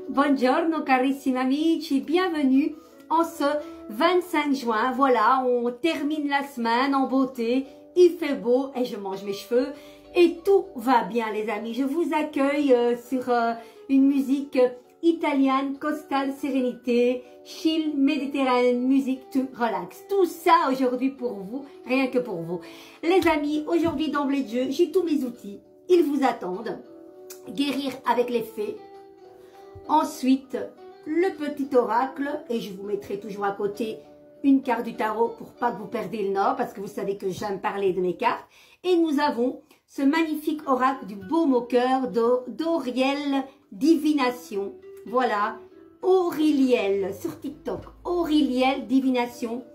Buongiorno carissimi amici, bienvenue en ce 25 juin. Voilà, on termine la semaine en beauté, il fait beau et je mange mes cheveux et tout va bien les amis. Je vous accueille sur une musique italienne, Coastal Sérénité, chill, méditerranéenne, musique to relax. Tout ça aujourd'hui pour vous, rien que pour vous. Les amis, aujourd'hui d'emblée de jeu, j'ai tous mes outils, ils vous attendent. Guérir avec les fées. Ensuite, le petit oracle, et je vous mettrai toujours à côté une carte du tarot pour pas que vous perdiez le nord, parce que vous savez que j'aime parler de mes cartes. Et nous avons ce magnifique oracle du baume au cœur d'Auriel Divination. Voilà, Auriliel sur TikTok, Auriliel Divination.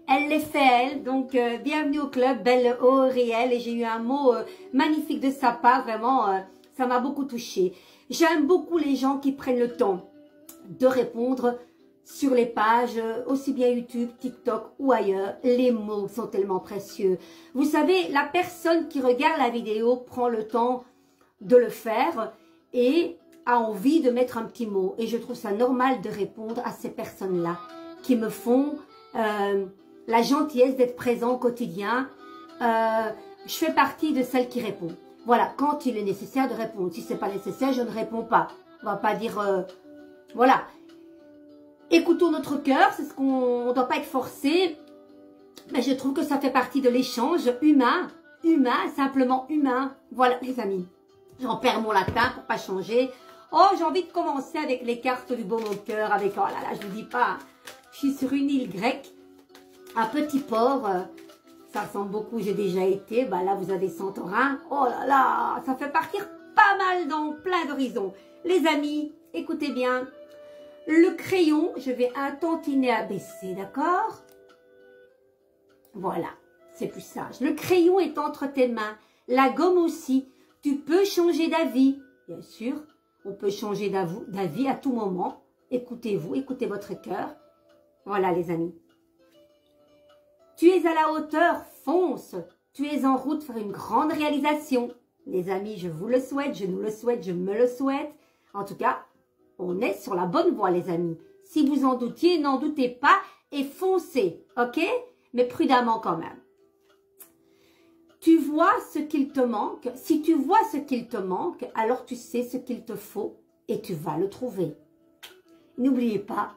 Elle l'est fait elle, donc bienvenue au club, belle Auriel. Et j'ai eu un mot magnifique de sa part, vraiment, ça m'a beaucoup touchée. J'aime beaucoup les gens qui prennent le temps de répondre sur les pages, aussi bien YouTube, TikTok ou ailleurs. Les mots sont tellement précieux. Vous savez, la personne qui regarde la vidéo prend le temps de le faire et a envie de mettre un petit mot. Et je trouve ça normal de répondre à ces personnes-là qui me font la gentillesse d'être présent au quotidien. Je fais partie de celles qui répondent. Voilà, quand il est nécessaire de répondre. Si ce n'est pas nécessaire, je ne réponds pas. On ne va pas dire... voilà. Écoutons notre cœur, c'est ce qu'on ne doit pas être forcé. Mais je trouve que ça fait partie de l'échange humain. Humain, simplement humain. Voilà, les amis. J'en perds mon latin pour pas changer. Oh, j'ai envie de commencer avec les cartes du baume au cœur. Avec, oh là là, je ne vous dis pas. Je suis sur une île grecque, un petit port... ça ressemble beaucoup, j'ai déjà été. Bah là, vous avez Santorin. Oh là là, ça fait partir pas mal dans plein d'horizons. Les amis, écoutez bien. Le crayon, je vais un tantinet abaisser, d'accord? Voilà, c'est plus sage. Le crayon est entre tes mains. La gomme aussi. Tu peux changer d'avis. Bien sûr, on peut changer d'avis à tout moment. Écoutez-vous, écoutez votre cœur. Voilà, les amis. Tu es à la hauteur, fonce. Tu es en route vers une grande réalisation. Les amis, je vous le souhaite, je nous le souhaite, je me le souhaite. En tout cas, on est sur la bonne voie, les amis. Si vous en doutiez, n'en doutez pas et foncez, ok? Mais prudemment quand même. Tu vois ce qu'il te manque. Si tu vois ce qu'il te manque, alors tu sais ce qu'il te faut et tu vas le trouver. N'oubliez pas,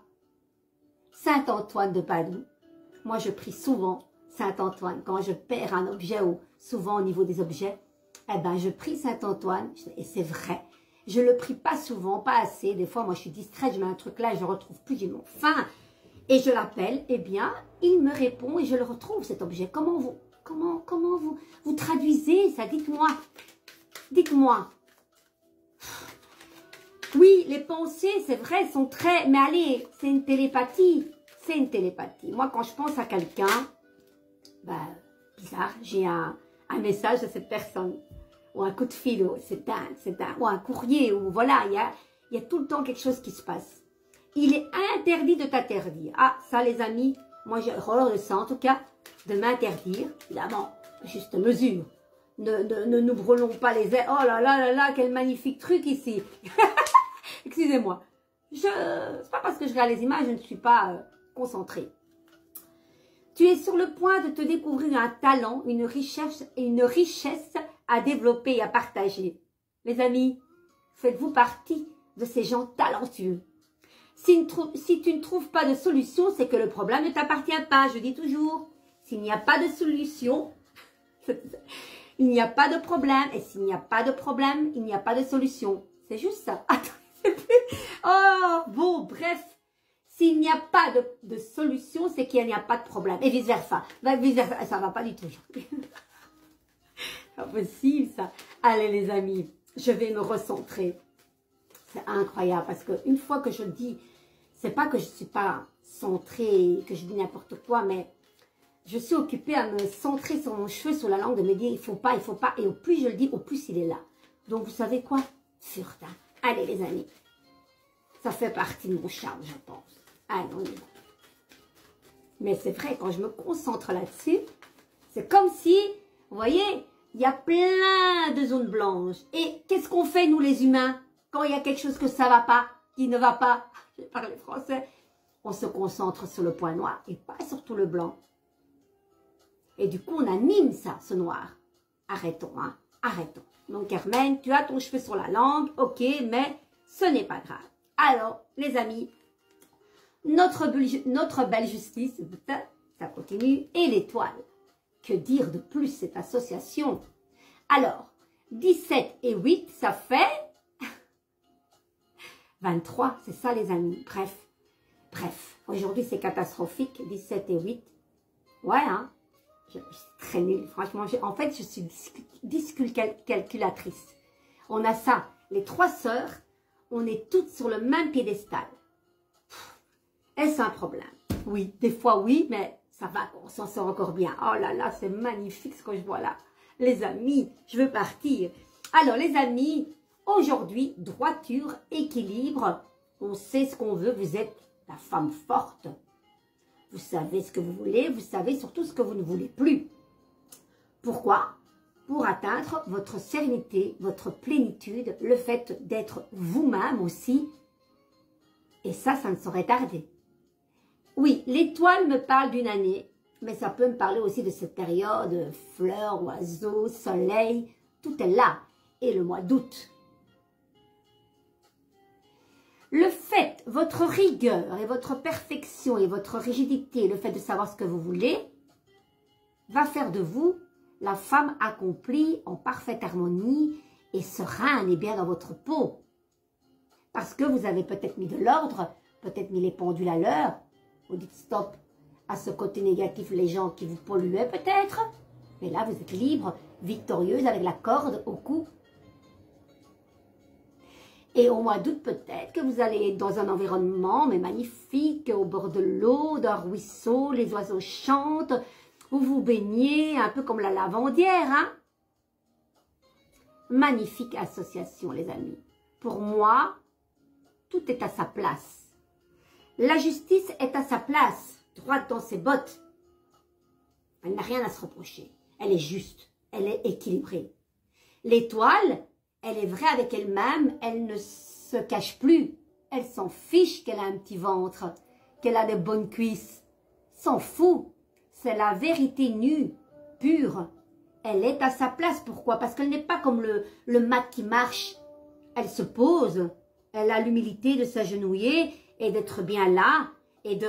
Saint Antoine de Padoue. Moi, je prie souvent Saint-Antoine. Quand je perds un objet, ou souvent au niveau des objets, eh ben, je prie Saint-Antoine. Et c'est vrai. Je ne le prie pas souvent, pas assez. Des fois, moi, je suis distraite, je mets un truc là, je ne retrouve plus, j'ai mon faim. Et je l'appelle, eh bien, il me répond et je le retrouve, cet objet. Comment vous traduisez ça? Dites-moi. Dites-moi. Oui, les pensées, c'est vrai, sont très... Mais allez, c'est une télépathie. C'est une télépathie. Moi, quand je pense à quelqu'un, ben, bizarre, j'ai un message de cette personne. Ou un coup de fil, ou un courrier, ou voilà, il y a tout le temps quelque chose qui se passe. Il est interdit de t'interdire. Ah, ça les amis, moi j'ai horreur de ça, en tout cas, de m'interdire, évidemment, juste mesure. Ne nous brûlons pas les ailes. Oh là là là là, quel magnifique truc ici. Excusez-moi. C'est pas parce que je regarde les images, je ne suis pas... concentré. Tu es sur le point de te découvrir un talent, une richesse à développer et à partager. Les amis, faites-vous partie de ces gens talentueux. Si tu ne trouves pas de solution, c'est que le problème ne t'appartient pas. Je dis toujours, s'il n'y a pas de solution, il n'y a pas de problème. Et s'il n'y a pas de problème, il n'y a pas de solution. C'est juste ça. Oh, bon, bref. S'il n'y a pas de solution, c'est qu'il n'y a pas de problème. Et vice-versa. Ça ne va pas du tout. C'est pas possible, ça. Allez, les amis, je vais me recentrer. C'est incroyable parce qu'une fois que je dis, c'est pas que je ne suis pas centrée, que je dis n'importe quoi, mais je suis occupée à me centrer sur mon cheveu, sur la langue, de me dire, il faut pas. Et au plus je le dis, au plus il est là. Donc, vous savez quoi? Furtin. Allez, les amis. Ça fait partie de mon charme, je pense. Ah non, non. Mais c'est vrai, quand je me concentre là-dessus, c'est comme si, vous voyez, il y a plein de zones blanches. Et qu'est-ce qu'on fait, nous les humains, quand il y a quelque chose que ça ne va pas? qui ne va pas, je parle français, on se concentre sur le point noir et pas sur tout le blanc. Et du coup, on anime ça, ce noir. Arrêtons, hein, arrêtons. Donc, Carmen, tu as ton cheveu sur la langue, ok, mais ce n'est pas grave. Alors, les amis, notre belle justice, ça continue, et l'étoile. Que dire de plus, cette association? Alors, 17 et 8, ça fait 23, c'est ça les amis. Bref, aujourd'hui c'est catastrophique, 17 et 8. Ouais, hein, je suis très nulle, franchement. En fait, je suis calculatrice. On a ça, les 3 sœurs, on est toutes sur le même piédestal. Est-ce un problème? Oui, des fois oui, mais ça va, on s'en sort encore bien. Oh là là, c'est magnifique ce que je vois là. Les amis, je veux partir. Alors les amis, aujourd'hui, droiture, équilibre, on sait ce qu'on veut, vous êtes la femme forte. Vous savez ce que vous voulez, vous savez surtout ce que vous ne voulez plus. Pourquoi? Pour atteindre votre sérénité, votre plénitude, le fait d'être vous-même aussi. Et ça ne saurait tarder. Oui, l'étoile me parle d'une année, mais ça peut me parler aussi de cette période, fleurs, oiseaux, soleil, tout est là. Et le mois d'août. Le fait, votre rigueur et votre perfection et votre rigidité, le fait de savoir ce que vous voulez, va faire de vous la femme accomplie en parfaite harmonie et sereine et bien dans votre peau. Parce que vous avez peut-être mis de l'ordre, peut-être mis les pendules à l'heure, vous dites stop à ce côté négatif, les gens qui vous polluaient peut-être, mais là vous êtes libre, victorieuse avec la corde au cou. Et au mois d'août, peut-être que vous allez être dans un environnement mais magnifique, au bord de l'eau, d'un ruisseau, les oiseaux chantent, vous vous baignez, un peu comme la lavandière, hein? Magnifique association, les amis. Pour moi, tout est à sa place. La justice est à sa place, droite dans ses bottes. Elle n'a rien à se reprocher. Elle est juste, elle est équilibrée. L'étoile, elle est vraie avec elle-même, elle ne se cache plus. Elle s'en fiche qu'elle a un petit ventre, qu'elle a des bonnes cuisses. S'en fout. C'est la vérité nue, pure. Elle est à sa place. Pourquoi? Parce qu'elle n'est pas comme le mat qui marche. Elle se pose. Elle a l'humilité de s'agenouiller et d'être bien là et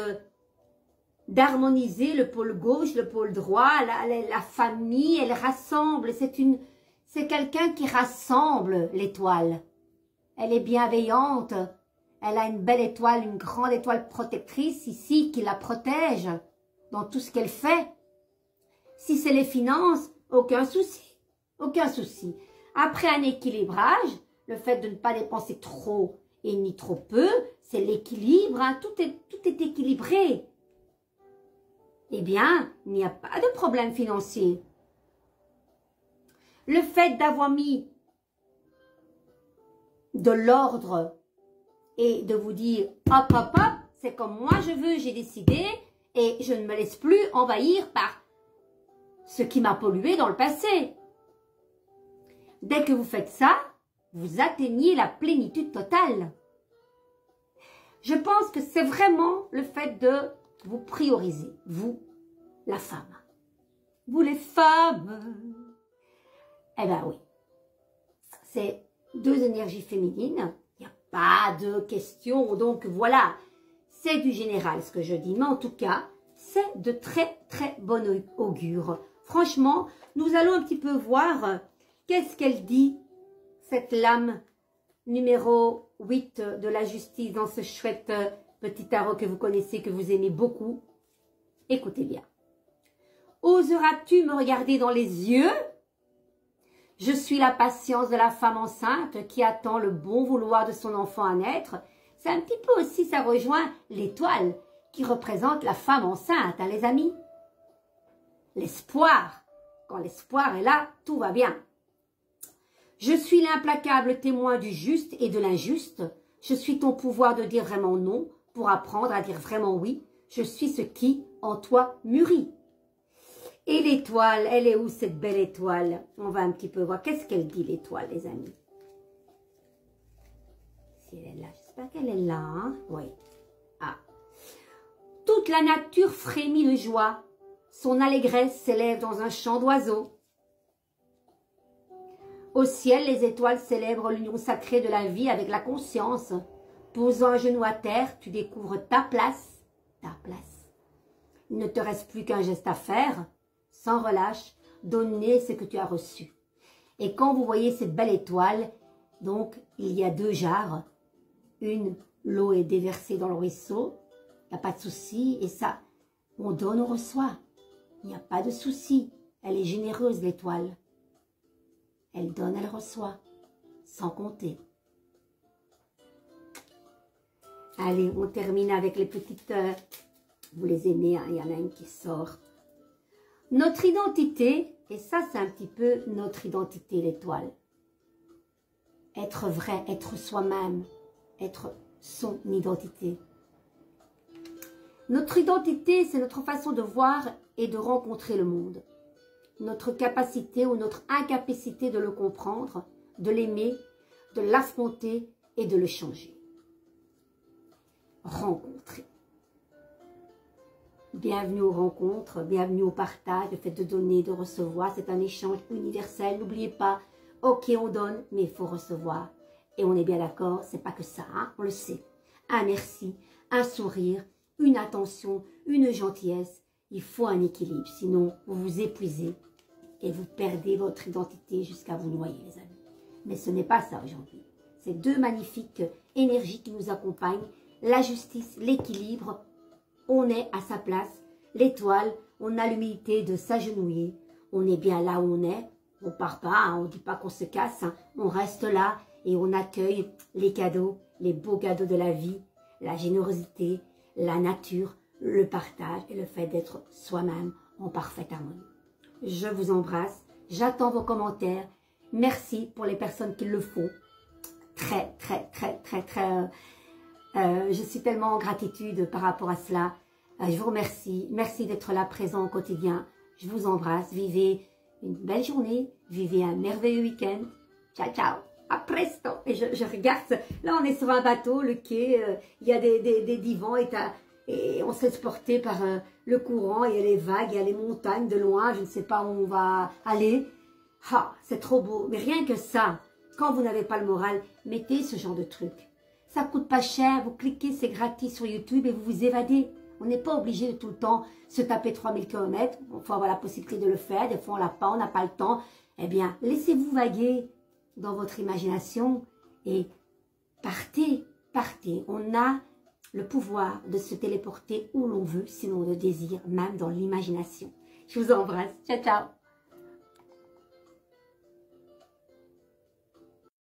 d'harmoniser le pôle gauche, le pôle droit, la famille. Elle rassemble. C'est quelqu'un qui rassemble l'étoile. Elle est bienveillante. Elle a une belle étoile, une grande étoile protectrice ici qui la protège dans tout ce qu'elle fait. Si c'est les finances, aucun souci. Aucun souci. Après un équilibrage, le fait de ne pas dépenser trop et ni trop peu, c'est l'équilibre. Hein, tout est équilibré. Eh bien, il n'y a pas de problème financier. Le fait d'avoir mis de l'ordre et de vous dire hop, hop, hop, c'est comme moi je veux, j'ai décidé et je ne me laisse plus envahir par ce qui m'a pollué dans le passé. Dès que vous faites ça, vous atteignez la plénitude totale. Je pense que c'est vraiment le fait de vous prioriser, vous, la femme. Vous les femmes. Eh bien oui, c'est 2 énergies féminines, il n'y a pas de question, donc voilà, c'est du général ce que je dis, mais en tout cas, c'est de très très bon augure. Franchement, nous allons un petit peu voir qu'est-ce qu'elle dit, cette lame numéro 8 de la justice dans ce chouette petit tarot que vous connaissez, que vous aimez beaucoup. Écoutez bien. Oseras-tu me regarder dans les yeux ? Je suis la patience de la femme enceinte qui attend le bon vouloir de son enfant à naître. C'est un petit peu aussi, ça rejoint l'étoile qui représente la femme enceinte, hein, les amis. L'espoir. Quand l'espoir est là, tout va bien. Je suis l'implacable témoin du juste et de l'injuste. Je suis ton pouvoir de dire vraiment non pour apprendre à dire vraiment oui. Je suis ce qui, en toi, mûrit. Et l'étoile, elle est où cette belle étoile? On va un petit peu voir. Qu'est-ce qu'elle dit l'étoile, les amis? si elle est là. J'espère qu'elle est là. Hein? Oui. Ah. Toute la nature frémit de joie. Son allégresse s'élève dans un chant d'oiseaux. Au ciel, les étoiles célèbrent l'union sacrée de la vie avec la conscience. Posant un genou à terre, tu découvres ta place. Ta place. Il ne te reste plus qu'un geste à faire. Sans relâche, donner ce que tu as reçu. Et quand vous voyez cette belle étoile, donc il y a 2 jarres. Une, l'eau est déversée dans le ruisseau. Il n'y a pas de souci. Et ça, on donne, on reçoit. Il n'y a pas de souci. Elle est généreuse, l'étoile. Elle donne, elle reçoit. Sans compter. Allez, on termine avec les petites... vous les aimez, hein, il y en a une qui sort. Notre identité, et ça c'est un petit peu notre identité, l'étoile. Être vrai, être soi-même, être son identité. Notre identité, c'est notre façon de voir et de rencontrer le monde. Notre capacité ou notre incapacité de le comprendre, de l'aimer, de l'affronter et de le changer. Rencontrer. Bienvenue aux rencontres, bienvenue au partage, le fait de donner, de recevoir, c'est un échange universel. N'oubliez pas, ok on donne, mais il faut recevoir. Et on est bien d'accord, c'est pas que ça, hein, on le sait. Un merci, un sourire, une attention, une gentillesse. Il faut un équilibre, sinon vous vous épuisez et vous perdez votre identité jusqu'à vous noyer, les amis. Mais ce n'est pas ça aujourd'hui. C'est 2 magnifiques énergies qui nous accompagnent. La justice, l'équilibre, on est à sa place. L'étoile, on a l'humilité de s'agenouiller. On est bien là où on est. On ne part pas, hein, on ne dit pas qu'on se casse. Hein. On reste là et on accueille les cadeaux, les beaux cadeaux de la vie, la générosité, la nature, le partage et le fait d'être soi-même en parfaite harmonie. Je vous embrasse. J'attends vos commentaires. Merci pour les personnes qui le font. Très, je suis tellement en gratitude par rapport à cela. Je vous remercie. Merci d'être là présent au quotidien. Je vous embrasse. Vivez une belle journée. Vivez un merveilleux week-end. Ciao, ciao. À presto. Et je regarde. Là, on est sur un bateau, le quai. Il y a des divans et on se laisse porter par le courant. Il y a les vagues, il y a les montagnes de loin. Je ne sais pas où on va aller. Ah, c'est trop beau. Mais rien que ça, quand vous n'avez pas le moral, mettez ce genre de truc. Ça coûte pas cher, vous cliquez, c'est gratis sur YouTube et vous vous évadez. On n'est pas obligé de tout le temps se taper 3000 km. Il faut avoir la possibilité de le faire. Des fois, on l'a pas, on n'a pas le temps. Eh bien, laissez-vous vaguer dans votre imagination et partez, partez. On a le pouvoir de se téléporter où l'on veut, sinon on le désire, même dans l'imagination. Je vous embrasse. Ciao, ciao.